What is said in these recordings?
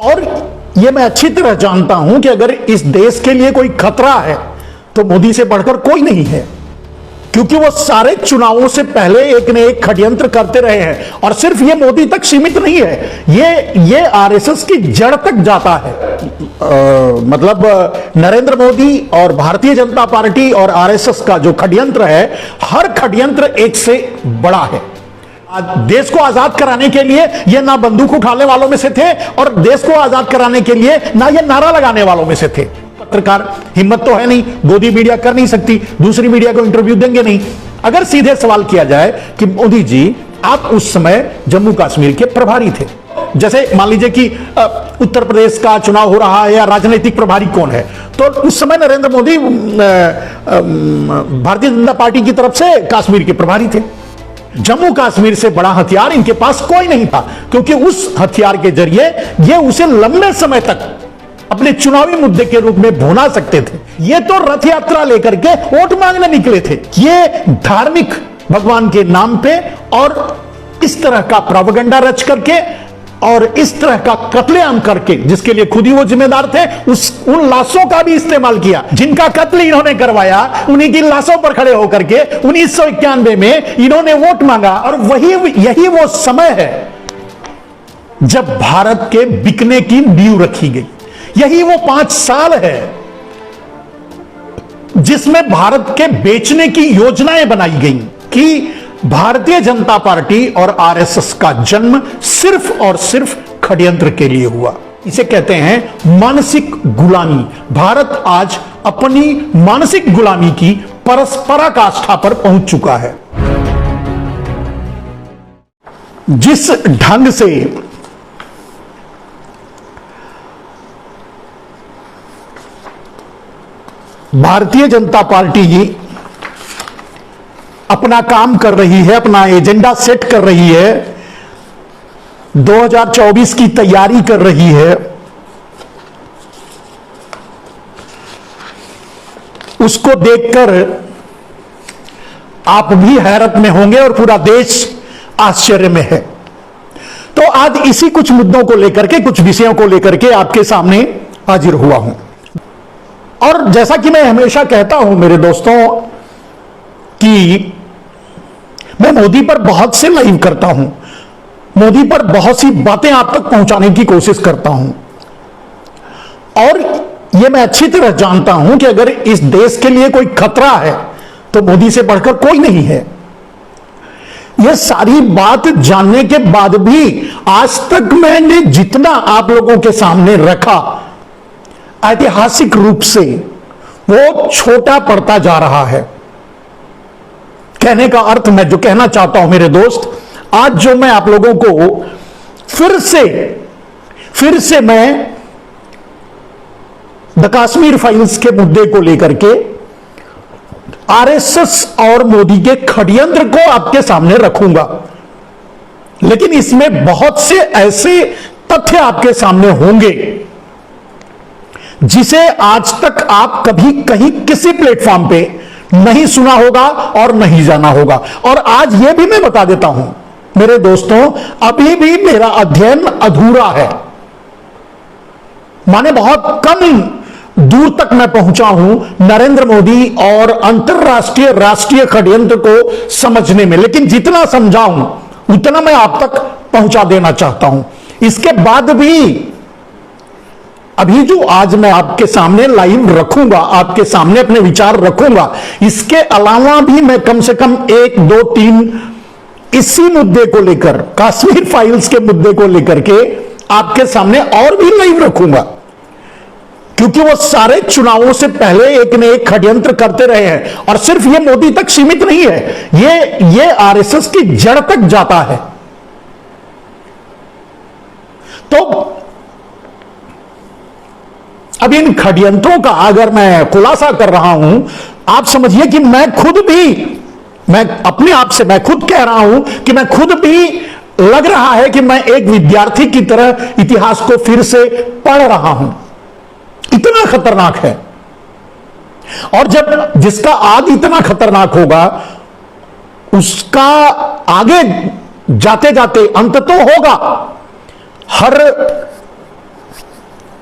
और ये मैं अच्छी तरह जानता हूं कि अगर इस देश के लिए कोई खतरा है तो मोदी से बढ़कर कोई नहीं है, क्योंकि वो सारे चुनावों से पहले एक न एक षड्यंत्र करते रहे हैं। और सिर्फ ये मोदी तक सीमित नहीं है, ये आरएसएस की जड़ तक जाता है। मतलब नरेंद्र मोदी और भारतीय जनता पार्टी और आरएसएस का जो षड्यंत्र है, हर षड्यंत्र एक से बड़ा है। देश को आजाद कराने के लिए ये ना बंदूक उठाने वालों में से थे और देश को आजाद कराने के लिए ना ये नारा लगाने वालों में से थे। पत्रकार हिम्मत तो है नहीं, गोदी मीडिया कर नहीं सकती, दूसरी मीडिया को इंटरव्यू देंगे नहीं। अगर सीधे सवाल किया जाए कि मोदी जी आप उस समय जम्मू कश्मीर के प्रभारी थे, जैसे मान लीजिए कि उत्तर प्रदेश का चुनाव हो रहा है या राजनीतिक प्रभारी कौन है, तो उस समय नरेंद्र मोदी भारतीय जनता पार्टी की तरफ से कश्मीर के प्रभारी थे। जम्मू कश्मीर से बड़ा हथियार इनके पास कोई नहीं था, क्योंकि उस हथियार के जरिए ये उसे लंबे समय तक अपने चुनावी मुद्दे के रूप में भुना सकते थे। ये तो रथ यात्रा लेकर के वोट मांगने निकले थे। ये धार्मिक भगवान के नाम पे और इस तरह का प्रोपेगेंडा रच करके और इस तरह का कत्लेआम करके, जिसके लिए खुद ही वो जिम्मेदार थे, उन लाशों का भी इस्तेमाल किया जिनका कत्ल इन्होंने करवाया। उन्हीं की लाशों पर खड़े होकर के 1991 में इन्होंने वोट मांगा। और यही वो समय है जब भारत के बिकने की नींव रखी गई। यही वो 5 साल है जिसमें भारत के बेचने की योजनाएं बनाई गई कि भारतीय जनता पार्टी और आरएसएस का जन्म सिर्फ और सिर्फ षड्यंत्र के लिए हुआ। इसे कहते हैं मानसिक गुलामी। भारत आज अपनी मानसिक गुलामी की पराकाष्ठा पर पहुंच चुका है। जिस ढंग से भारतीय जनता पार्टी अपना काम कर रही है, अपना एजेंडा सेट कर रही है, 2024 की तैयारी कर रही है, उसको देखकर आप भी हैरत में होंगे और पूरा देश आश्चर्य में है। तो आज इसी कुछ मुद्दों को लेकर के, कुछ विषयों को लेकर के आपके सामने हाजिर हुआ हूं। और जैसा कि मैं हमेशा कहता हूं मेरे दोस्तों कि मैं मोदी पर बहुत से लाइव करता हूं, मोदी पर बहुत सी बातें आप तक पहुंचाने की कोशिश करता हूं। और यह मैं अच्छी तरह जानता हूं कि अगर इस देश के लिए कोई खतरा है तो मोदी से बढ़कर कोई नहीं है। यह सारी बात जानने के बाद भी आज तक मैंने जितना आप लोगों के सामने रखा, ऐतिहासिक रूप से वो छोटा पड़ता जा रहा है। कहने का अर्थ मैं जो कहना चाहता हूं मेरे दोस्त, आज जो मैं आप लोगों को फिर से मैं द कश्मीर फाइल्स के मुद्दे को लेकर के आरएसएस और मोदी के षड्यंत्र को आपके सामने रखूंगा। लेकिन इसमें बहुत से ऐसे तथ्य आपके सामने होंगे जिसे आज तक आप कभी कहीं किसी प्लेटफॉर्म पे नहीं सुना होगा और नहीं जाना होगा। और आज यह भी मैं बता देता हूं मेरे दोस्तों, अभी भी मेरा अध्ययन अधूरा है। माने बहुत कम दूर तक मैं पहुंचा हूं नरेंद्र मोदी और अंतरराष्ट्रीय राष्ट्रीय षड्यंत्र को समझने में, लेकिन जितना समझाऊं उतना मैं आप तक पहुंचा देना चाहता हूं। इसके बाद भी अभी जो आज मैं आपके सामने लाइव रखूंगा, आपके सामने अपने विचार रखूंगा, इसके अलावा भी मैं कम से कम 1, 2, 3 इसी मुद्दे को लेकर, कश्मीर फाइल्स के मुद्दे को लेकर के आपके सामने और भी लाइव रखूंगा, क्योंकि वो सारे चुनावों से पहले एक न एक षड्यंत्र करते रहे हैं। और सिर्फ ये मोदी तक सीमित नहीं है, ये आरएसएस की जड़ तक जाता है। तो अब इन षड्यंत्रों का अगर मैं खुलासा कर रहा हूं, आप समझिए कि मैं अपने आप से मैं खुद कह रहा हूं कि मैं खुद भी लग रहा है कि मैं एक विद्यार्थी की तरह इतिहास को फिर से पढ़ रहा हूं। इतना खतरनाक है। और जब जिसका आग इतना खतरनाक होगा, उसका आगे जाते जाते अंत तो होगा। हर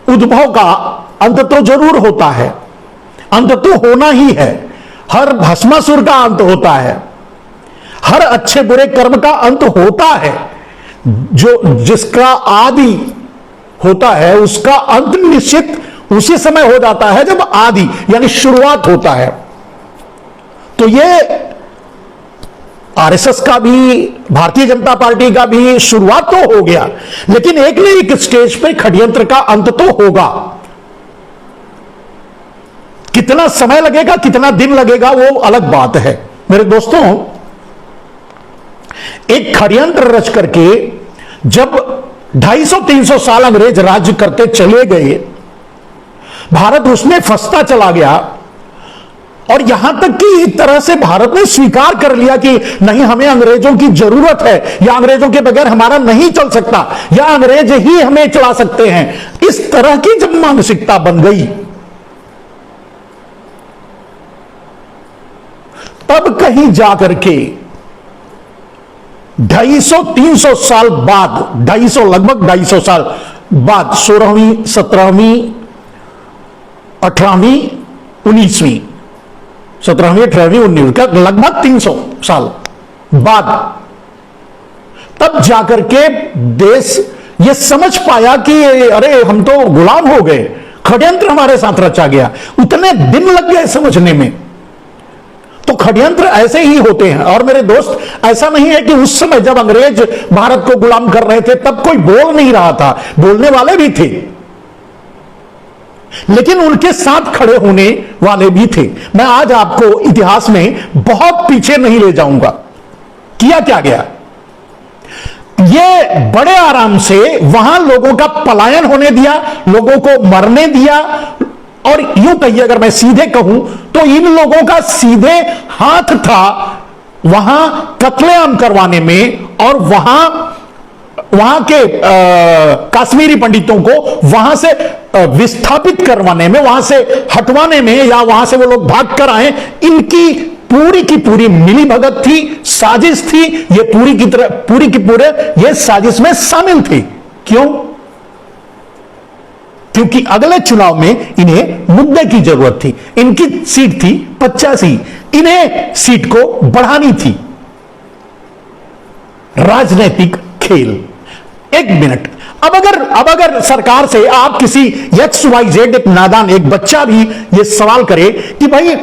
उद्भव का अंत तो जरूर होता है, अंत तो होना ही है। हर भस्मासुर का अंत होता है, हर अच्छे बुरे कर्म का अंत होता है। जो जिसका आदि होता है उसका अंत निश्चित उसी समय हो जाता है जब आदि यानी शुरुआत होता है। तो ये आरएसएस का भी, भारतीय जनता पार्टी का भी शुरुआत तो हो गया, लेकिन एक न एक स्टेज पे षड्यंत्र का अंत तो होगा। कितना समय लगेगा, कितना दिन लगेगा, वो अलग बात है। मेरे दोस्तों, एक षड्यंत्र रच करके जब 250-300 साल अंग्रेज राज्य करते चले गए, भारत उसमें फंसता चला गया, और यहां तक कि एक तरह से भारत ने स्वीकार कर लिया कि नहीं, हमें अंग्रेजों की जरूरत है, या अंग्रेजों के बगैर हमारा नहीं चल सकता, या अंग्रेज ही हमें चला सकते हैं। इस तरह की जब मानसिकता बन गई, तब कहीं जाकर के 250-300 साल बाद, 250 लगभग 250 साल बाद, 16वीं 17वीं 18वीं 19वीं 17वीं 18वीं 19वीं का लगभग 300 साल बाद, तब जाकर के देश ये समझ पाया कि अरे हम तो गुलाम हो गए, षड्यंत्र हमारे साथ रचा गया। उतने दिन लग गए समझने में। तो षड्यंत्र ऐसे ही होते हैं। और मेरे दोस्त, ऐसा नहीं है कि उस समय जब अंग्रेज भारत को गुलाम कर रहे थे तब कोई बोल नहीं रहा था, बोलने वाले भी थे, लेकिन उनके साथ खड़े होने वाले भी थे। मैं आज आपको इतिहास में बहुत पीछे नहीं ले जाऊंगा। किया क्या गया, ये बड़े आराम से वहां लोगों का पलायन होने दिया, लोगों को मरने दिया। और यूं कहिए, अगर मैं सीधे कहूं तो इन लोगों का सीधे हाथ था वहां कत्लेआम करवाने में, और वहां के कश्मीरी पंडितों को वहां से विस्थापित करवाने में, वहां से हटवाने में, या वहां से वो लोग भाग कर आए। इनकी पूरी की पूरी मिली भगत थी, साजिश थी। ये पूरी की पूरे ये साजिश में शामिल थे। क्यों? क्योंकि अगले चुनाव में इन्हें मुद्दे की जरूरत थी। इनकी सीट थी 85, इन्हें सीट को बढ़ानी थी। राजनीतिक खेल। एक मिनट, अब अगर सरकार से आप किसी XYZ, एक नादान, एक बच्चा भी ये सवाल करे कि भाई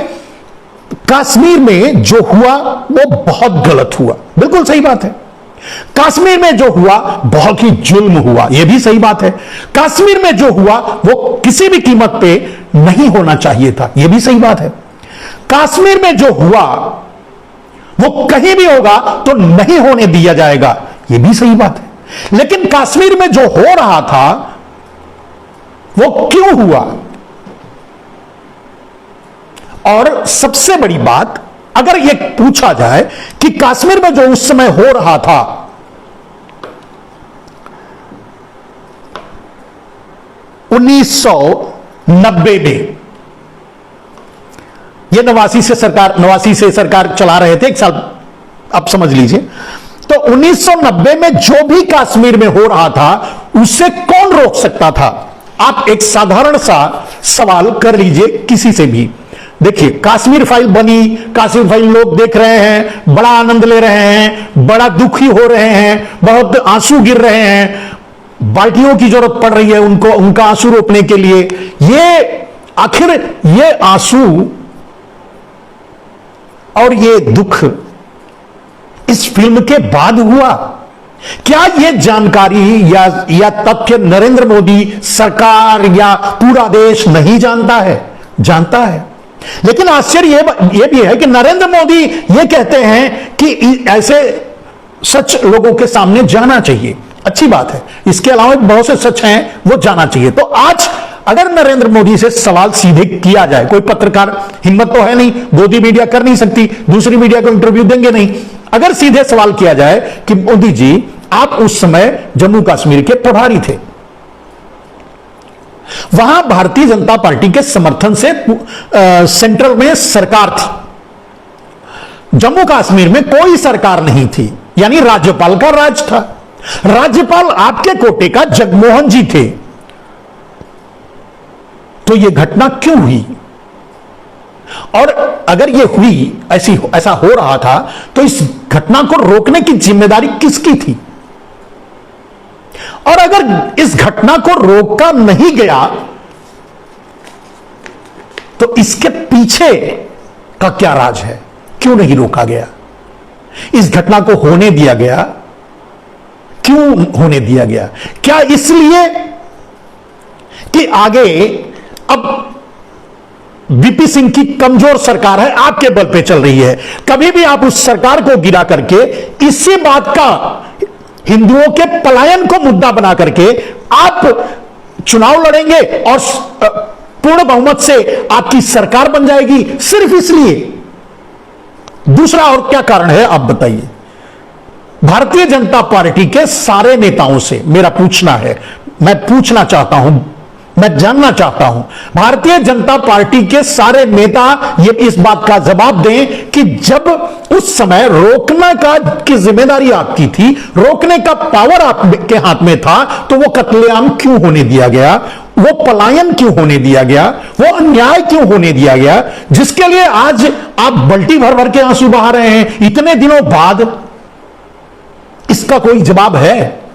कश्मीर में जो हुआ वो बहुत गलत हुआ, बिल्कुल सही बात है। कश्मीर में जो हुआ बहुत ही जुल्म हुआ, यह भी सही बात है। कश्मीर में जो हुआ वो किसी भी कीमत पे नहीं होना चाहिए था, यह भी सही बात है। कश्मीर में जो हुआ वो कहीं भी होगा तो नहीं होने दिया जाएगा, यह भी सही बात है। लेकिन कश्मीर में जो हो रहा था वो क्यों हुआ? और सबसे बड़ी बात, अगर यह पूछा जाए कि कश्मीर में जो उस समय हो रहा था, उन्नीस 1990 में, यह 89 से सरकार चला रहे थे, एक साल आप समझ लीजिए। तो 1990 में जो भी कश्मीर में हो रहा था उसे कौन रोक सकता था? आप एक साधारण सा सवाल कर लीजिए किसी से भी। देखिए, कश्मीर फाइल बनी, कश्मीर फाइल लोग देख रहे हैं, बड़ा आनंद ले रहे हैं, बड़ा दुखी हो रहे हैं, बहुत आंसू गिर रहे हैं, बाल्टियों की जरूरत पड़ रही है उनको, उनका आंसू रोकने के लिए। ये आखिर ये आंसू और ये दुख इस फिल्म के बाद हुआ? क्या यह जानकारी या तथ्य नरेंद्र मोदी सरकार या पूरा देश नहीं जानता है? जानता है। लेकिन आश्चर्य यह भी है कि नरेंद्र मोदी यह कहते हैं कि ऐसे सच लोगों के सामने जाना चाहिए। अच्छी बात है, इसके अलावा बहुत से सच हैं वो जाना चाहिए। तो आज अगर नरेंद्र मोदी से सवाल सीधे किया जाए, कोई पत्रकार, हिम्मत तो है नहीं, गोदी मीडिया कर नहीं सकती, दूसरी मीडिया को इंटरव्यू देंगे नहीं, अगर सीधे सवाल किया जाए कि मोदी जी आप उस समय जम्मू कश्मीर के प्रभारी थे, वहां भारतीय जनता पार्टी के समर्थन से सेंट्रल में सरकार थी, जम्मू कश्मीर में कोई सरकार नहीं थी, यानी राज्यपाल का राज था। राज्यपाल आपके कोटे का जगमोहन जी थे, तो यह घटना क्यों हुई, और अगर यह हुई ऐसा हो रहा था तो इस घटना को रोकने की जिम्मेदारी किसकी थी, और अगर इस घटना को रोका नहीं गया तो इसके पीछे का क्या राज है, क्यों नहीं रोका गया, इस घटना को होने दिया गया, क्यों होने दिया गया? क्या इसलिए कि आगे अब वीपी सिंह की कमजोर सरकार है, आपके बल पे चल रही है, कभी भी आप उस सरकार को गिरा करके इसी बात का हिंदुओं के पलायन को मुद्दा बना करके आप चुनाव लड़ेंगे और पूर्ण बहुमत से आपकी सरकार बन जाएगी, सिर्फ इसलिए? दूसरा और क्या कारण है आप बताइए? भारतीय जनता पार्टी के सारे नेताओं से मेरा पूछना है, मैं पूछना चाहता हूं, मैं जानना चाहता हूं, भारतीय जनता पार्टी के सारे नेता ये इस बात का जवाब दें कि जब उस समय रोकना की जिम्मेदारी आपकी थी, रोकने का पावर आपके हाथ में था, तो वो कत्लेआम क्यों होने दिया गया, वो पलायन क्यों होने दिया गया, वो अन्याय क्यों होने दिया गया, जिसके लिए आज आप बल्टी भर भर के आंसू बहा रहे हैं इतने दिनों बाद? इसका कोई जवाब है?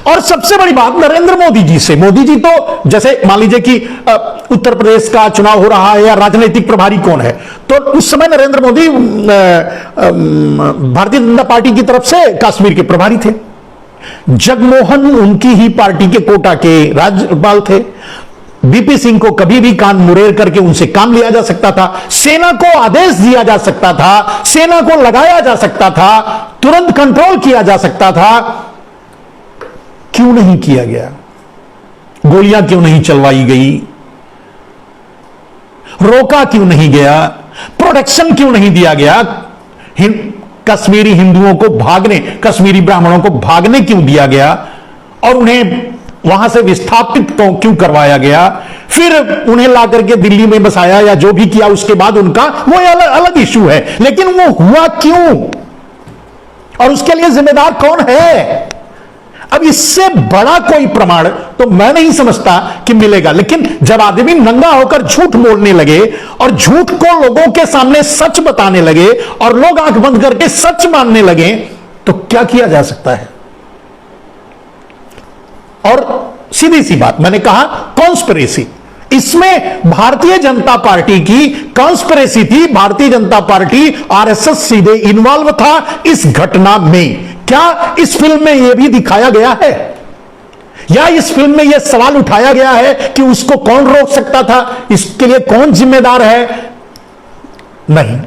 और सबसे बड़ी बात नरेंद्र मोदी जी से, मोदी जी तो जैसे मान लीजिए कि उत्तर प्रदेश का चुनाव हो रहा है या राजनीतिक प्रभारी कौन है, तो उस समय नरेंद्र मोदी भारतीय जनता पार्टी की तरफ से कश्मीर के प्रभारी थे, जगमोहन उनकी ही पार्टी के कोटा के राज्यपाल थे, वीपी सिंह को कभी भी कान मुरेर करके उनसे काम लिया जा सकता था, सेना को आदेश दिया जा सकता था, सेना को लगाया जा सकता था, तुरंत कंट्रोल किया जा सकता था, क्यों नहीं किया गया? गोलियां क्यों नहीं चलवाई गई? रोका क्यों नहीं गया? प्रोटेक्शन क्यों नहीं दिया गया? कश्मीरी हिंदुओं को भागने, कश्मीरी ब्राह्मणों को भागने क्यों दिया गया और उन्हें वहां से विस्थापित क्यों करवाया गया? फिर उन्हें ला करके दिल्ली में बसाया या जो भी किया उसके बाद उनका वो अलग इशू है, लेकिन वो हुआ क्यों और उसके लिए जिम्मेदार कौन है? अब इससे बड़ा कोई प्रमाण तो मैं नहीं समझता कि मिलेगा, लेकिन जब आदमी नंगा होकर झूठ बोलने लगे और झूठ को लोगों के सामने सच बताने लगे और लोग आंख बंद करके सच मानने लगे, तो क्या किया जा सकता है? और सीधी सी बात, मैंने कहा कॉन्स्पिरेसी, इसमें भारतीय जनता पार्टी की कॉन्स्पिरेसी थी, भारतीय जनता पार्टी आरएसएस सीधे इन्वॉल्व था इस घटना में। क्या इस फिल्म में यह भी दिखाया गया है या इस फिल्म में यह सवाल उठाया गया है कि उसको कौन रोक सकता था, इसके लिए कौन जिम्मेदार है? नहीं,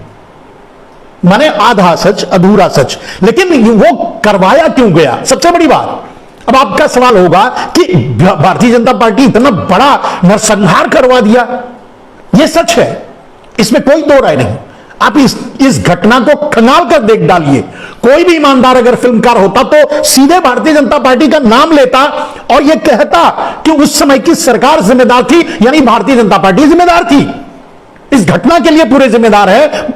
माने आधा सच अधूरा सच, लेकिन वो करवाया क्यों गया, सबसे बड़ी बात। अब आपका सवाल होगा कि भारतीय जनता पार्टी इतना बड़ा नरसंहार करवा दिया, यह सच है, इसमें कोई दो राय नहीं। आप इस घटना को खंगाल कर देख डालिए, कोई भी ईमानदार अगर फिल्मकार होता तो सीधे भारतीय जनता पार्टी का नाम लेता और यह कहता कि उस समय की सरकार जिम्मेदार थी, यानी भारतीय जनता पार्टी जिम्मेदार थी, इस घटना के लिए पूरे जिम्मेदार है।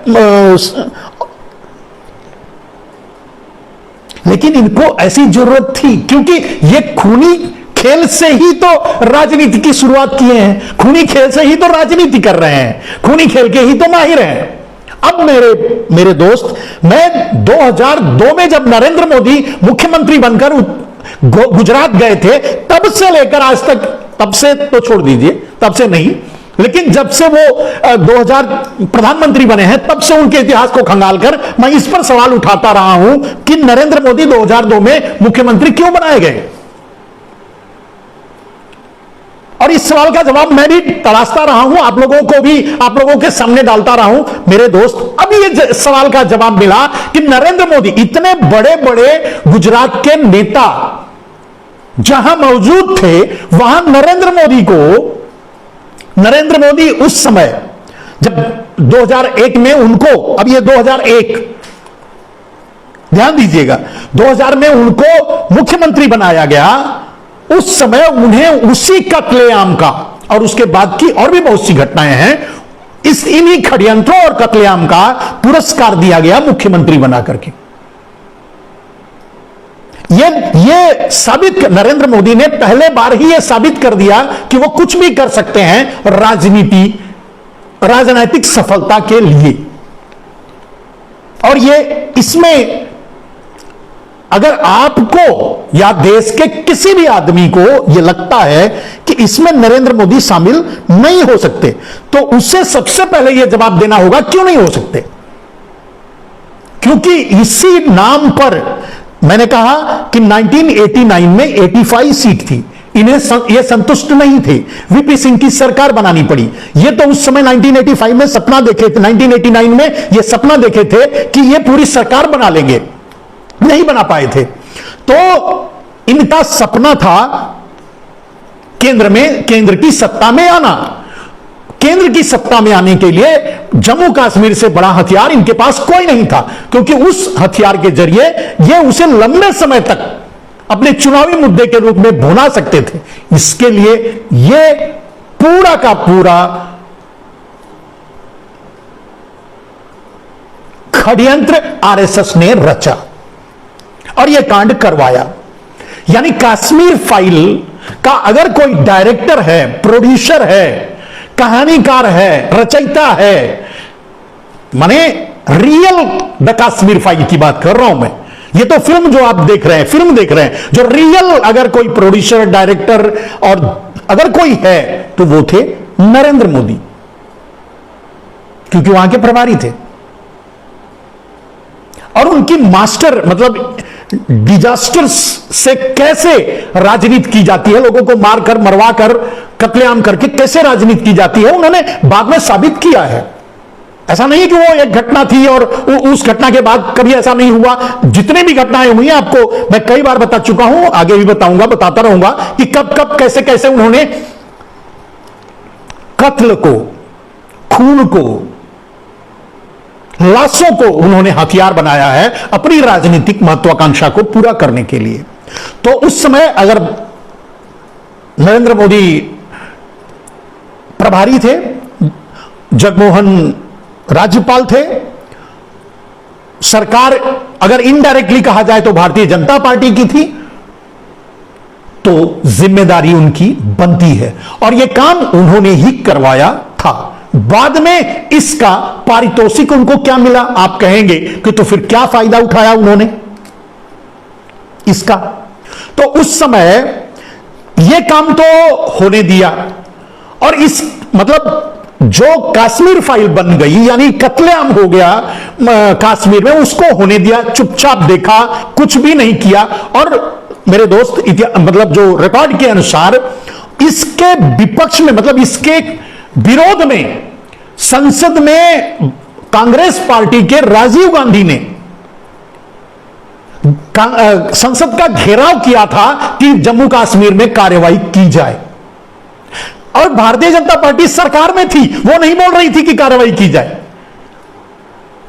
लेकिन इनको ऐसी जरूरत थी क्योंकि ये खूनी खेल से ही तो राजनीति की शुरुआत किए हैं, खूनी खेल से ही तो राजनीति कर रहे हैं, खूनी खेल के ही तो माहिर हैं। अब मेरे दोस्त, मैं 2002 में जब नरेंद्र मोदी मुख्यमंत्री बनकर गुजरात गए थे, तब से लेकर आज तक, तब से तो छोड़ दीजिए, तब से नहीं, लेकिन जब से वो 2000 प्रधानमंत्री बने हैं तब से उनके इतिहास को खंगालकर मैं इस पर सवाल उठाता रहा हूं कि नरेंद्र मोदी 2002 में मुख्यमंत्री क्यों बनाए गए, और इस सवाल का जवाब मैं भी तलाशता रहा हूं, आप लोगों को भी, आप लोगों के सामने डालता रहा हूं। मेरे दोस्त, अब ये सवाल का जवाब मिला कि नरेंद्र मोदी, इतने बड़े बड़े गुजरात के नेता जहां मौजूद थे, वहां नरेंद्र मोदी उस समय जब 2001 में उनको, अब ये 2001, ध्यान दीजिएगा, 2000 में उनको मुख्यमंत्री बनाया गया, उस समय उन्हें उसी कत्लेआम का और उसके बाद की और भी बहुत सी घटनाएं हैं, इन्हीं षड्यंत्रों और कत्लेआम का पुरस्कार दिया गया मुख्यमंत्री बना करके। ये साबित नरेंद्र मोदी ने पहले बार ही ये साबित कर दिया कि वो कुछ भी कर सकते हैं राजनीतिक सफलता के लिए। और ये इसमें अगर आपको या देश के किसी भी आदमी को यह लगता है कि इसमें नरेंद्र मोदी शामिल नहीं हो सकते, तो उससे सबसे पहले यह जवाब देना होगा क्यों नहीं हो सकते। क्योंकि इसी नाम पर मैंने कहा कि 1989 में 85 सीट थी, इन्हें ये संतुष्ट नहीं थे, वीपी सिंह की सरकार बनानी पड़ी। ये तो उस समय 1985 में सपना देखे थे, 1989 में ये सपना देखे थे कि ये पूरी सरकार बना लेंगे, नहीं बना पाए थे। तो इनका सपना था केंद्र की सत्ता में आना। केंद्र की सत्ता में आने के लिए जम्मू कश्मीर से बड़ा हथियार इनके पास कोई नहीं था, क्योंकि उस हथियार के जरिए ये उसे लंबे समय तक अपने चुनावी मुद्दे के रूप में भुना सकते थे। इसके लिए ये पूरा का पूरा षड्यंत्र आरएसएस ने रचा और यह कांड करवाया। यानी कश्मीर फाइल का अगर कोई डायरेक्टर है, प्रोड्यूसर है, कहानीकार है, रचयिता है, माने रियल द कश्मीर फाइल की बात कर रहा हूं मैं। ये तो फिल्म जो आप देख रहे हैं, फिल्म देख रहे हैं, जो रियल अगर कोई प्रोड्यूसर, डायरेक्टर और अगर कोई है तो वो थे नरेंद्र मोदी, क्योंकि वहां के प्रभारी थे। और उनकी मास्टर मतलब डिजास्टर से कैसे राजनीति की जाती है, लोगों को मारकर, मरवाकर, कत्लेआम करके कैसे राजनीति की जाती है, उन्होंने बाद में साबित किया है। ऐसा नहीं है कि वो एक घटना थी और उस घटना के बाद कभी ऐसा नहीं हुआ। जितने भी घटनाएं हुई हैं आपको मैं कई बार बता चुका हूं, आगे भी बताऊंगा, बताता रहूंगा कि कब कब कैसे कैसे उन्होंने कत्ल को, खून को, लाशों को उन्होंने हथियार बनाया है अपनी राजनीतिक महत्वाकांक्षा को पूरा करने के लिए। तो उस समय अगर नरेंद्र मोदी प्रभारी थे, जगमोहन राज्यपाल थे, सरकार अगर इनडायरेक्टली कहा जाए तो भारतीय जनता पार्टी की थी, तो जिम्मेदारी उनकी बनती है और यह काम उन्होंने ही करवाया था। बाद में इसका पारितोषिक उनको क्या मिला आप कहेंगे कि तो फिर क्या फायदा उठाया उन्होंने इसका। तो उस समय यह काम तो होने दिया और इस मतलब जो कश्मीर फाइल बन गई यानी कत्लेआम हो गया कश्मीर में, उसको होने दिया, चुपचाप देखा, कुछ भी नहीं किया। और मेरे दोस्त मतलब जो रिकॉर्ड के अनुसार इसके विपक्ष में मतलब इसके विरोध में संसद में कांग्रेस पार्टी के राजीव गांधी ने संसद का घेराव किया था कि जम्मू कश्मीर में कार्रवाई की जाए, और भारतीय जनता पार्टी सरकार में थी, वो नहीं बोल रही थी कि कार्रवाई की जाए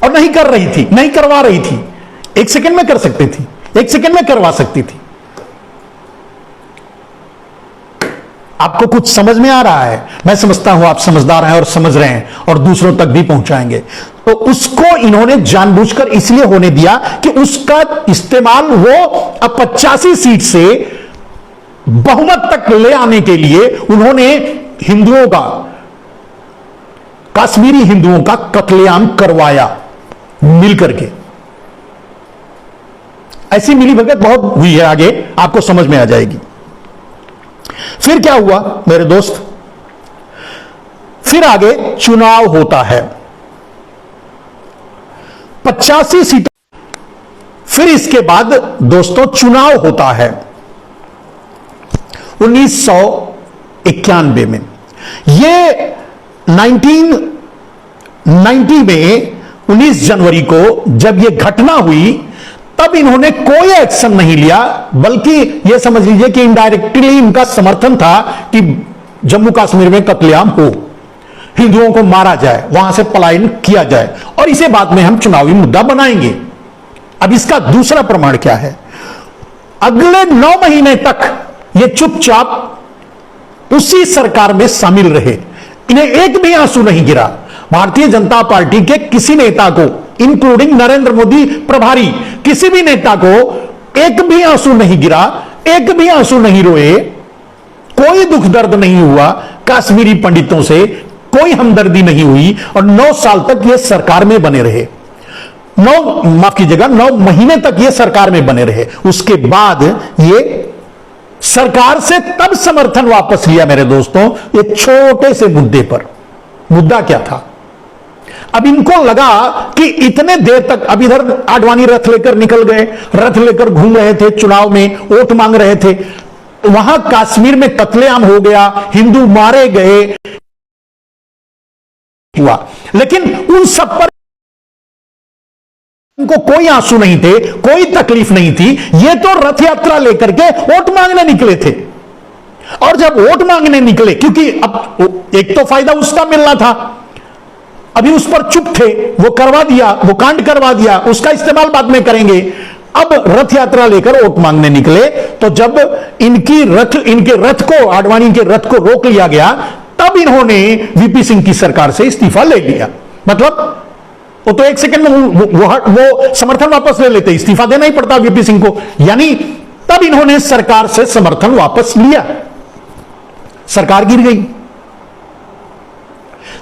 और नहीं कर रही थी, नहीं करवा रही थी। एक सेकंड में कर सकती थी, एक सेकंड में करवा सकती थी। आपको कुछ समझ में आ रहा है? मैं समझता हूं आप समझदार हैं और समझ रहे हैं और दूसरों तक भी पहुंचाएंगे। तो उसको इन्होंने जानबूझकर इसलिए होने दिया कि उसका इस्तेमाल वो अब 85 सीट से बहुमत तक ले आने के लिए उन्होंने हिंदुओं का, कश्मीरी हिंदुओं का कत्लेआम करवाया मिलकर के। ऐसी मिलीभगत बहुत हुई है, आगे आपको समझ में आ जाएगी। फिर क्या हुआ मेरे दोस्त? फिर आगे चुनाव होता है, 85 सीट। फिर इसके बाद दोस्तों चुनाव होता है 1991 में। ये 1990 में 19 जनवरी को जब ये घटना हुई तब इन्होंने कोई एक्शन नहीं लिया, बल्कि यह समझ लीजिए कि इनडायरेक्टली इनका समर्थन था कि जम्मू कश्मीर में कत्लेआम हो, हिंदुओं को मारा जाए, वहां से पलायन किया जाए और इसे बाद में हम चुनावी मुद्दा बनाएंगे। अब इसका दूसरा प्रमाण क्या है? अगले 9 महीने तक ये चुपचाप उसी सरकार में शामिल रहे, इन्हें एक भी आंसू नहीं गिरा। भारतीय जनता पार्टी के किसी नेता को, इंक्लूडिंग नरेंद्र मोदी प्रभारी, किसी भी नेता को एक भी आंसू नहीं गिरा, एक भी आंसू नहीं रोए, कोई दुख दर्द नहीं हुआ कश्मीरी पंडितों से, कोई हमदर्दी नहीं हुई और 9 साल तक ये सरकार में बने रहे। 9 महीने तक ये सरकार में बने रहे। उसके बाद ये सरकार से तब समर्थन वापस लिया मेरे दोस्तों, एक छोटे से मुद्दे पर। मुद्दा क्या था? अब इनको लगा कि इतने देर तक, अब इधर आडवाणी रथ लेकर निकल गए, रथ लेकर घूम रहे थे, चुनाव में वोट मांग रहे थे, वहां कश्मीर में कत्लेआम हो गया, हिंदू मारे गए हुआ, लेकिन उन सब पर उनको कोई आंसू नहीं थे, कोई तकलीफ नहीं थी। ये तो रथ यात्रा लेकर के वोट मांगने निकले थे। और जब वोट मांगने निकले, क्योंकि अब एक तो फायदा उसका मिलना था, अभी उस पर चुप थे, वो करवा दिया, वो कांड करवा दिया, उसका इस्तेमाल बाद में करेंगे। अब रथ यात्रा लेकर वोट मांगने निकले, तो जब इनके रथ को, आडवाणी के रथ को रोक लिया गया, तब इन्होंने वीपी सिंह की सरकार से इस्तीफा ले लिया। मतलब वो तो एक सेकंड में वो समर्थन वापस ले लेते, इस्तीफा देना ही पड़ता वीपी सिंह को। यानी तब इन्होंने सरकार से समर्थन वापस लिया, सरकार गिर गई।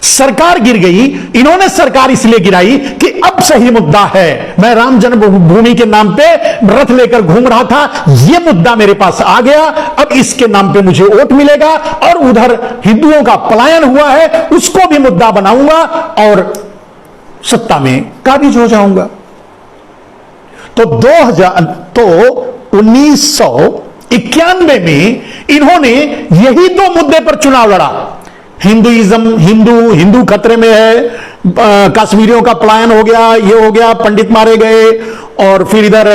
सरकार गिर गई, इन्होंने सरकार इसलिए गिराई कि अब सही मुद्दा है, मैं राम जन्मभूमि के नाम पे रथ लेकर घूम रहा था, यह मुद्दा मेरे पास आ गया, अब इसके नाम पे मुझे वोट मिलेगा, और उधर हिंदुओं का पलायन हुआ है, उसको भी मुद्दा बनाऊंगा और सत्ता में काबिज हो जाऊंगा। तो 1991 में इन्होंने यही 2 मुद्दे पर चुनाव लड़ा। हिंदुइज्म, हिंदू खतरे में है, कश्मीरियों का पलायन हो गया, ये हो गया, पंडित मारे गए, और फिर इधर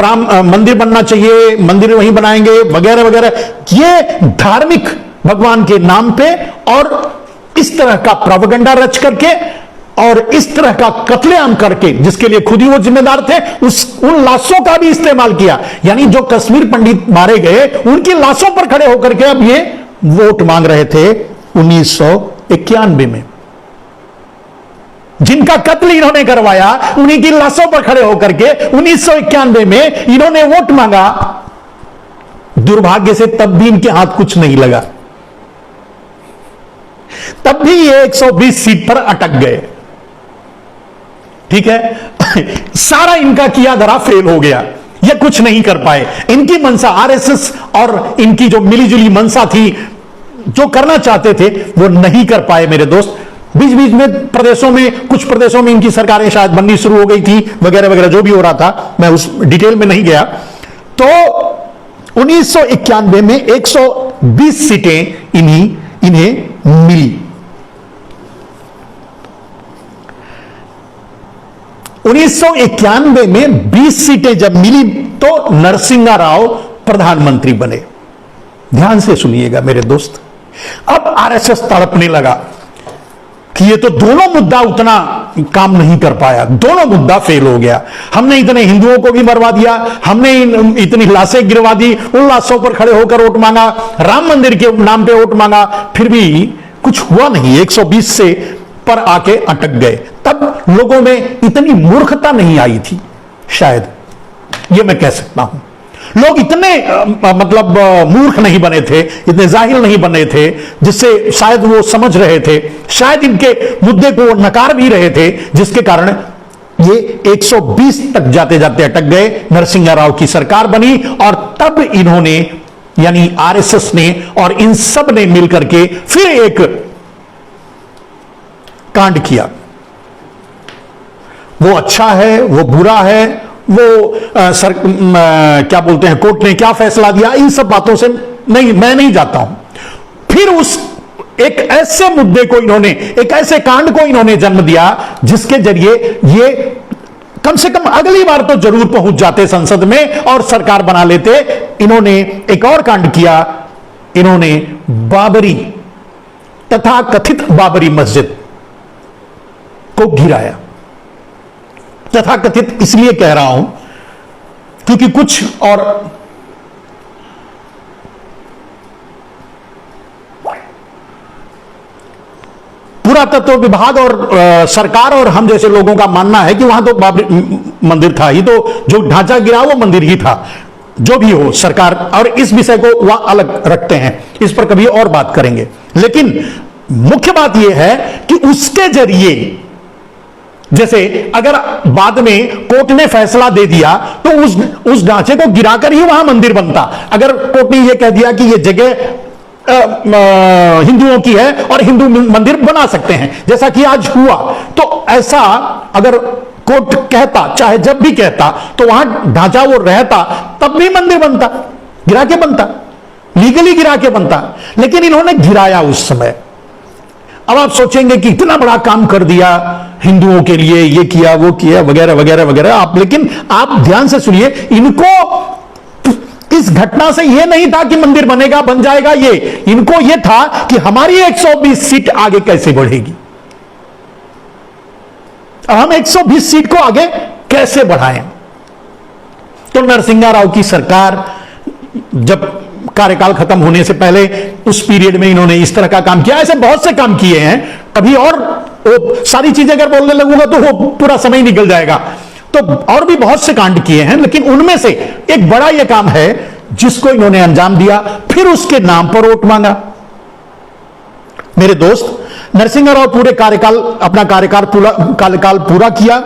राम मंदिर बनना चाहिए, मंदिर वहीं बनाएंगे, वगैरह वगैरह, ये धार्मिक भगवान के नाम पे, और इस तरह का प्रोपेगेंडा रच करके और इस तरह का कत्लेआम करके, जिसके लिए खुद ही वो जिम्मेदार थे, उन लाशों का भी इस्तेमाल किया। यानी जो कश्मीर पंडित मारे गए, उनकी लाशों पर खड़े होकर के अब ये वोट मांग रहे थे 1991 में। जिनका कत्ल इन्होंने करवाया, उन्हीं की लाशों पर खड़े होकर के 1991 में इन्होंने वोट मांगा। दुर्भाग्य से तब भी इनके हाथ कुछ नहीं लगा, तब भी ये 120 सीट पर अटक गए। ठीक है, सारा इनका किया धरा फेल हो गया, ये कुछ नहीं कर पाए। इनकी मंशा, आरएसएस और इनकी जो मिलीजुली मंशा थी, जो करना चाहते थे वो नहीं कर पाए मेरे दोस्त। बीच बीच में प्रदेशों में, कुछ प्रदेशों में इनकी सरकारें शायद बननी शुरू हो गई थी, वगैरह वगैरह, जो भी हो रहा था, मैं उस डिटेल में नहीं गया। तो 1991 में 120 सीटें इन्हें मिली। 1991 में 20 सीटें जब मिली तो नरसिंहा राव प्रधानमंत्री बने। ध्यान से सुनिएगा मेरे दोस्त। अब आरएसएस तड़पने लगा कि ये तो दोनों मुद्दा उतना काम नहीं कर पाया, दोनों मुद्दा फेल हो गया। हमने इतने हिंदुओं को भी मरवा दिया, हमने इतनी लाशें गिरवा दी, उन लाशों पर खड़े होकर वोट मांगा, राम मंदिर के नाम पे वोट मांगा, फिर भी कुछ हुआ नहीं, 120 से पर आके अटक गए। तब लोगों में इतनी मूर्खता नहीं आई थी, शायद ये मैं कह सकता हूं। लोग इतने मतलब मूर्ख नहीं बने थे, इतने जाहिल नहीं बने थे, जिससे शायद वो समझ रहे थे, शायद इनके मुद्दे को नकार भी रहे थे, जिसके कारण ये 120 तक जाते जाते अटक गए। नरसिंहा राव की सरकार बनी और तब इन्होंने, यानी आरएसएस ने और इन सब ने मिलकर के फिर एक कांड किया। वो अच्छा है, वो बुरा है, वो क्या बोलते हैं, कोर्ट ने क्या फैसला दिया, इन सब बातों से नहीं, मैं नहीं जाता हूं। फिर उस एक ऐसे मुद्दे को इन्होंने, एक ऐसे कांड को इन्होंने जन्म दिया जिसके जरिए ये कम से कम अगली बार तो जरूर पहुंच जाते संसद में और सरकार बना लेते। इन्होंने एक और कांड किया, इन्होंने बाबरी, तथा कथित बाबरी मस्जिद को गिराया। तथा कथित इसलिए कह रहा हूं क्योंकि कुछ और पुरातत्व विभाग और सरकार और हम जैसे लोगों का मानना है कि वहां तो बाबरी मंदिर था ही, तो जो ढांचा गिरा वो मंदिर ही था। जो भी हो, सरकार और इस विषय को वह अलग रखते हैं, इस पर कभी और बात करेंगे। लेकिन मुख्य बात यह है कि उसके जरिए, जैसे अगर बाद में कोर्ट ने फैसला दे दिया तो उस ढांचे को गिराकर ही वहां मंदिर बनता। अगर कोर्ट ने यह कह दिया कि यह जगह हिंदुओं की है और हिंदू मंदिर बना सकते हैं, जैसा कि आज हुआ, तो ऐसा अगर कोर्ट कहता, चाहे जब भी कहता, तो वहां ढांचा वो रहता, तब भी मंदिर बनता, गिरा के बनता, लीगली गिरा के बनता। लेकिन इन्होंने गिराया उस समय। अब आप सोचेंगे कि इतना बड़ा काम कर दिया हिंदुओं के लिए, ये किया वो किया वगैरह वगैरह वगैरह। आप लेकिन आप ध्यान से सुनिए, इनको इस घटना से यह नहीं था कि मंदिर बनेगा, बन जाएगा, ये इनको यह था कि हमारी 120 सीट आगे कैसे बढ़ेगी, हम 120 सीट को आगे कैसे बढ़ाएं। तो नरसिंहा राव की सरकार जब कार्यकाल खत्म होने से पहले उस पीरियड में इन्होंने इस तरह का काम किया। ऐसे बहुत से काम किए हैं, कभी और वो सारी चीजें अगर बोलने लगूंगा तो वो पूरा समय निकल जाएगा। तो और भी बहुत से कांड किए हैं, लेकिन उनमें से एक बड़ा यह काम है जिसको इन्होंने अंजाम दिया, फिर उसके नाम पर वोट मांगा। मेरे दोस्त, नरसिंहा राव पूरे कार्यकाल अपना कार्यकाल पूरा किया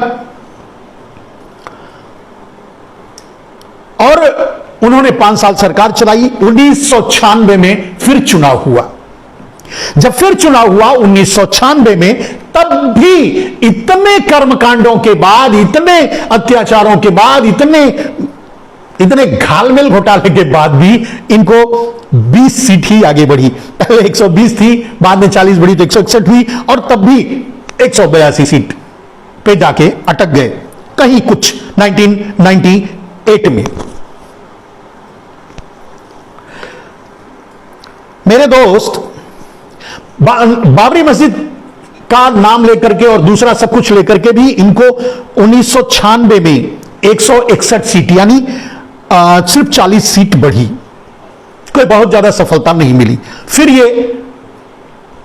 और उन्होंने 5 साल सरकार चलाई। 1996 में फिर चुनाव हुआ। जब फिर चुनाव हुआ 1996 में, तब भी इतने कर्मकांडों के बाद, इतने अत्याचारों के बाद, इतने घालमेल घोटाले के बाद भी इनको 20 सीट ही आगे बढ़ी। पहले 120 थी, बाद में 40 बढ़ी तो 161 हुई, और तब भी 182 सीट पे जाके अटक गए कहीं कुछ 1998 में। मेरे दोस्त, बाबरी मस्जिद का नाम लेकर के और दूसरा सब कुछ लेकर के भी इनको 1996 में 161 सीट, यानी सिर्फ 40 सीट बढ़ी, कोई बहुत ज्यादा सफलता नहीं मिली। फिर ये,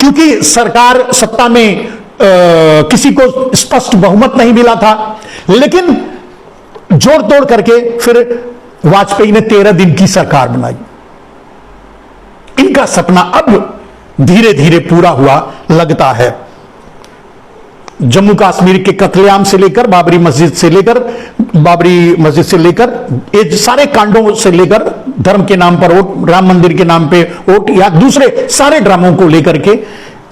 क्योंकि सरकार सत्ता में किसी को स्पष्ट बहुमत नहीं मिला था, लेकिन जोड़ तोड़ करके फिर वाजपेयी ने 13 दिन की सरकार बनाई। इनका सपना अब धीरे धीरे पूरा हुआ लगता है। जम्मू कश्मीर के कत्लेआम से लेकर बाबरी मस्जिद से लेकर ये सारे कांडों से लेकर, धर्म के नाम पर वोट, राम मंदिर के नाम पे वोट, या दूसरे सारे ड्रामों को लेकर के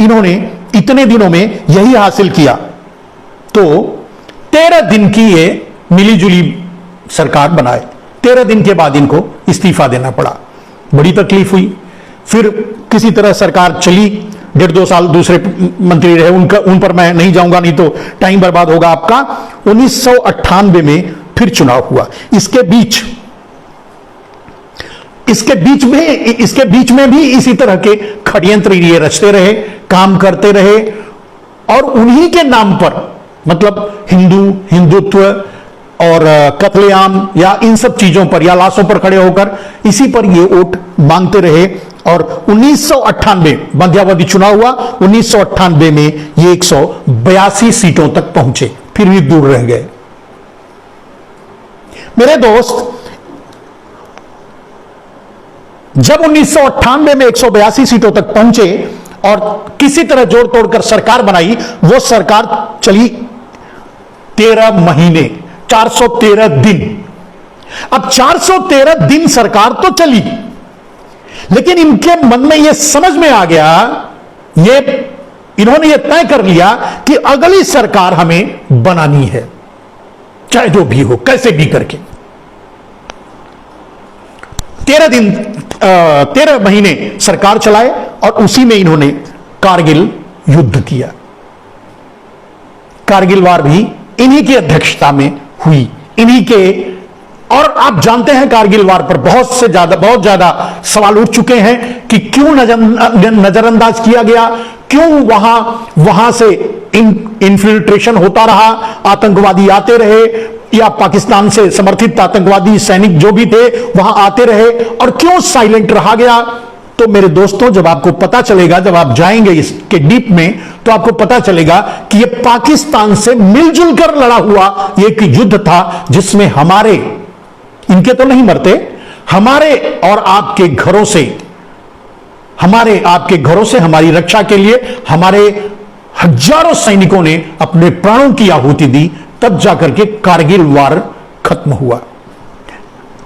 इन्होंने इतने दिनों में यही हासिल किया। तो 13 दिन की ये मिलीजुली सरकार बनाए। 13 दिन के बाद इनको इस्तीफा देना पड़ा, बड़ी तकलीफ हुई। फिर किसी तरह सरकार चली, 1.5-2 साल दूसरे मंत्री रहे, उन पर मैं नहीं जाऊंगा, नहीं तो टाइम बर्बाद होगा आपका। 1998 में फिर चुनाव हुआ। इसके बीच में भी इसी तरह के षड्यंत्र ये रचते रहे, काम करते रहे, और उन्हीं के नाम पर, मतलब हिंदुत्व और कत्लेआम या इन सब चीजों पर, या लाशों पर खड़े होकर इसी पर ये वोट मांगते रहे। और 1998 मध्यावधि चुनाव हुआ, 1998 में ये 182 सीटों तक पहुंचे, फिर भी दूर रह गए। मेरे दोस्त, जब 1998 में 182 सीटों तक पहुंचे और किसी तरह जोड़ तोड़कर सरकार बनाई, वो सरकार चली 13 महीने, 413 दिन। अब 413 दिन सरकार तो चली, लेकिन इनके मन में यह समझ में आ गया, इन्होंने यह तय कर लिया कि अगली सरकार हमें बनानी है, चाहे जो भी हो, कैसे भी करके। 13 महीने सरकार चलाए और उसी में इन्होंने कारगिल युद्ध किया। कारगिल वार भी इन्हीं की अध्यक्षता में हुई, इन्हीं के। और आप जानते हैं कारगिल वार पर बहुत ज्यादा सवाल उठ चुके हैं कि क्यों नजरअंदाज किया गया, क्यों वहां से इन्फिल्ट्रेशन होता रहा, आतंकवादी आते रहे, या पाकिस्तान से समर्थित आतंकवादी सैनिक जो भी थे वहां आते रहे, और क्यों साइलेंट रहा गया। तो मेरे दोस्तों, जब आपको पता चलेगा, जब आप जाएंगे इसके डीप में, तो आपको पता चलेगा कि यह पाकिस्तान से मिलजुल कर लड़ा हुआ एक युद्ध था, जिसमें हमारे, इनके तो नहीं मरते, हमारे और आपके घरों से, हमारे आपके घरों से हमारी रक्षा के लिए हमारे हजारों सैनिकों ने अपने प्राणों की आहुति दी, तब जाकर के कारगिल वार खत्म हुआ।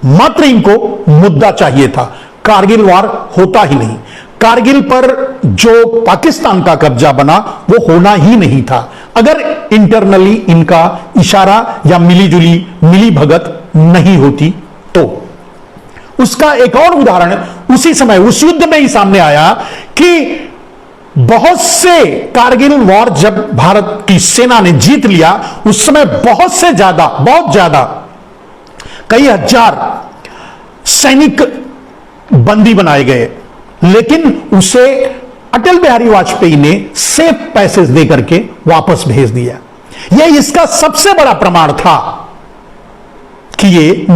मात्र इनको मुद्दा चाहिए था, कारगिल वार होता ही नहीं। कारगिल पर जो पाकिस्तान का कब्जा बना वो होना ही नहीं था, अगर इंटरनली इनका इशारा या मिलीजुली मिली भगत नहीं होती तो। उसका एक और उदाहरण उसी समय उस युद्ध में ही सामने आया कि बहुत से, कारगिल वॉर जब भारत की सेना ने जीत लिया, उस समय बहुत ज्यादा कई हजार सैनिक बंदी बनाए गए, लेकिन उसे अटल बिहारी वाजपेयी ने सेफ पैसेज देकर के वापस भेज दिया। यह इसका सबसे बड़ा प्रमाण था कि यह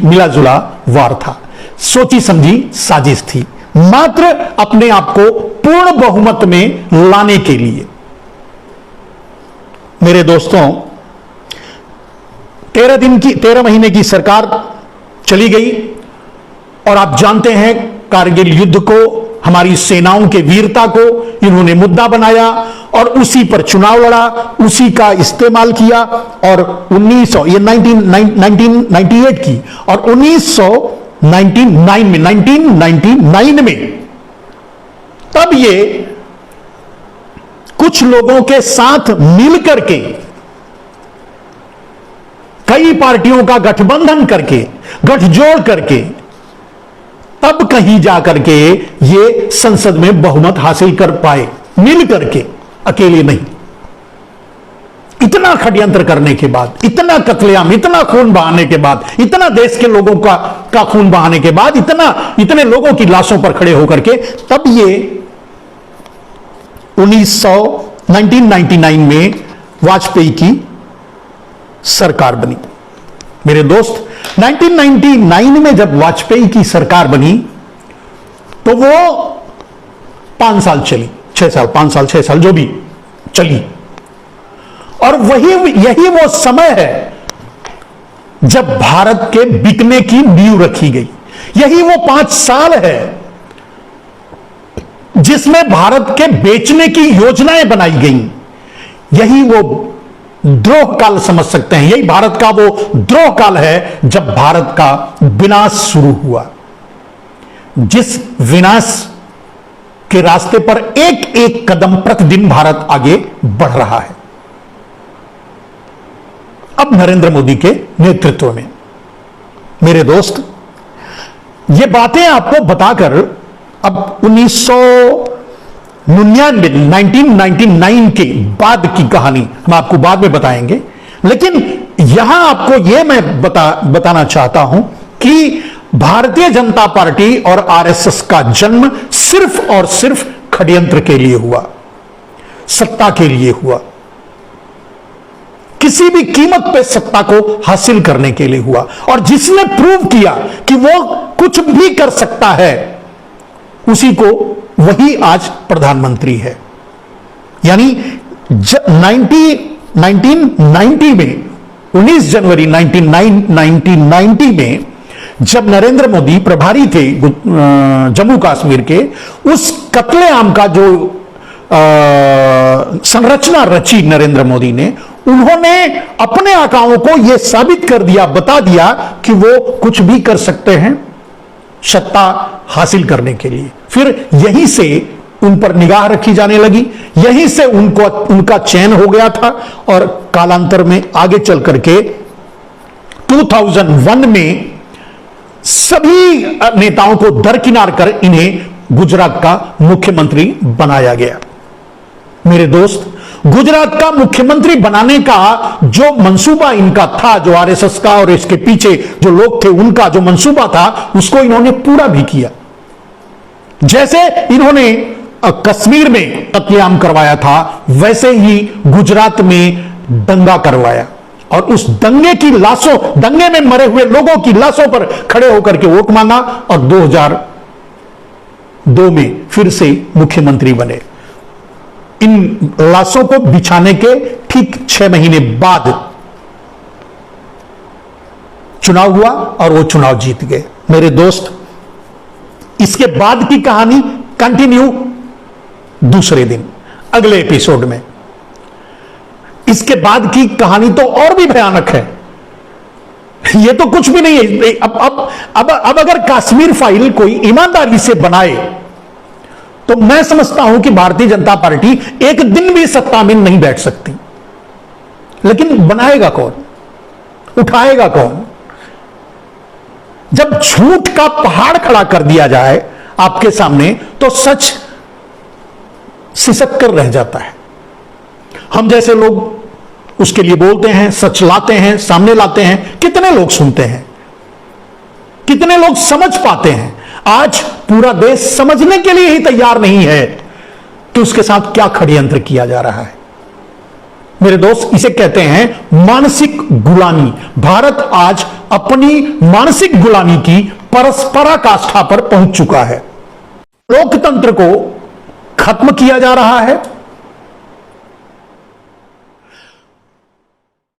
मिला जुला वार था, सोची समझी साजिश थी, मात्र अपने आप को पूर्ण बहुमत में लाने के लिए। मेरे दोस्तों, 13 महीने की सरकार चली गई और आप जानते हैं कारगिल युद्ध को, हमारी सेनाओं के वीरता को इन्होंने मुद्दा बनाया और उसी पर चुनाव लड़ा, उसी का इस्तेमाल किया और 1998 की और 1999 में तब ये कुछ लोगों के साथ मिलकर के, कई पार्टियों का गठबंधन करके, गठजोड़ करके, तब कहीं जाकर के ये संसद में बहुमत हासिल कर पाए, मिल करके, अकेले नहीं। इतना षड्यंत्र करने के बाद, इतना कत्लेआम, इतना खून बहाने के बाद, इतना देश के लोगों का खून बहाने के बाद, इतने लोगों की लाशों पर खड़े होकर के, तब ये 1999 में वाजपेयी की सरकार बनी। मेरे दोस्त, 1999 में जब वाजपेयी की सरकार बनी तो वो 5 साल चली, 6 साल, 5 साल, 6 साल जो भी चली, और यही वो समय है जब भारत के बिकने की नींव रखी गई। यही वो 5 साल है जिसमें भारत के बेचने की योजनाएं बनाई गई। यही वो द्रोह काल समझ सकते हैं, यही भारत का वो द्रोह काल है जब भारत का विनाश शुरू हुआ। जिस विनाश के रास्ते पर एक एक कदम प्रतिदिन भारत आगे बढ़ रहा है, अब नरेंद्र मोदी के नेतृत्व में। मेरे दोस्त, ये बातें आपको बताकर अब 1999 के बाद की कहानी हम आपको बाद में बताएंगे, लेकिन यहां आपको यह मैं बताना चाहता हूं कि भारतीय जनता पार्टी और आरएसएस का जन्म सिर्फ और सिर्फ षड्यंत्र के लिए हुआ, सत्ता के लिए हुआ, किसी भी कीमत पे सत्ता को हासिल करने के लिए हुआ। और जिसने प्रूव किया कि वो कुछ भी कर सकता है, उसी को वही आज प्रधानमंत्री है। यानी 1990 में, 19 जनवरी 1990 में जब नरेंद्र मोदी प्रभारी थे जम्मू कश्मीर के, उस कत्लेआम का जो संरचना रची नरेंद्र मोदी ने, उन्होंने अपने आकाओं को यह साबित कर दिया, बता दिया कि वो कुछ भी कर सकते हैं सत्ता हासिल करने के लिए। फिर यहीं से उन पर निगाह रखी जाने लगी, यहीं से उनका चयन हो गया था और कालांतर में आगे चल करके 2001 में सभी नेताओं को दरकिनार कर इन्हें गुजरात का मुख्यमंत्री बनाया गया। मेरे दोस्त, गुजरात का मुख्यमंत्री बनाने का जो मंसूबा इनका था, जो आरएसएस का और इसके पीछे जो लोग थे उनका जो मंसूबा था, उसको इन्होंने पूरा भी किया। जैसे इन्होंने कश्मीर में कत्लेआम करवाया था, वैसे ही गुजरात में दंगा करवाया और उस दंगे की लाशों, दंगे में मरे हुए लोगों की लाशों पर खड़े होकर के वोट मांगा और 2002 में फिर से मुख्यमंत्री बने। इन लाशों को बिछाने के ठीक 6 महीने बाद चुनाव हुआ और वो चुनाव जीत गए। मेरे दोस्त, इसके बाद की कहानी कंटिन्यू दूसरे दिन अगले एपिसोड में। इसके बाद की कहानी तो और भी भयानक है। ये तो कुछ भी नहीं है। अब अगर कश्मीर फाइल कोई ईमानदारी से बनाए तो मैं समझता हूं कि भारतीय जनता पार्टी एक दिन भी सत्ता में नहीं बैठ सकती। लेकिन बनाएगा कौन, उठाएगा कौन? जब झूठ का पहाड़ खड़ा कर दिया जाए आपके सामने तो सच सिसक कर रह जाता है। हम जैसे लोग उसके लिए बोलते हैं, सच लाते हैं, सामने लाते हैं। कितने लोग सुनते हैं, कितने लोग समझ पाते हैं? आज पूरा देश समझने के लिए ही तैयार नहीं है कि उसके साथ क्या षड्यंत्र किया जा रहा है। मेरे दोस्त, इसे कहते हैं मानसिक गुलामी। भारत आज अपनी मानसिक गुलामी की पराकाष्ठा पर पहुंच चुका है। लोकतंत्र को खत्म किया जा रहा है।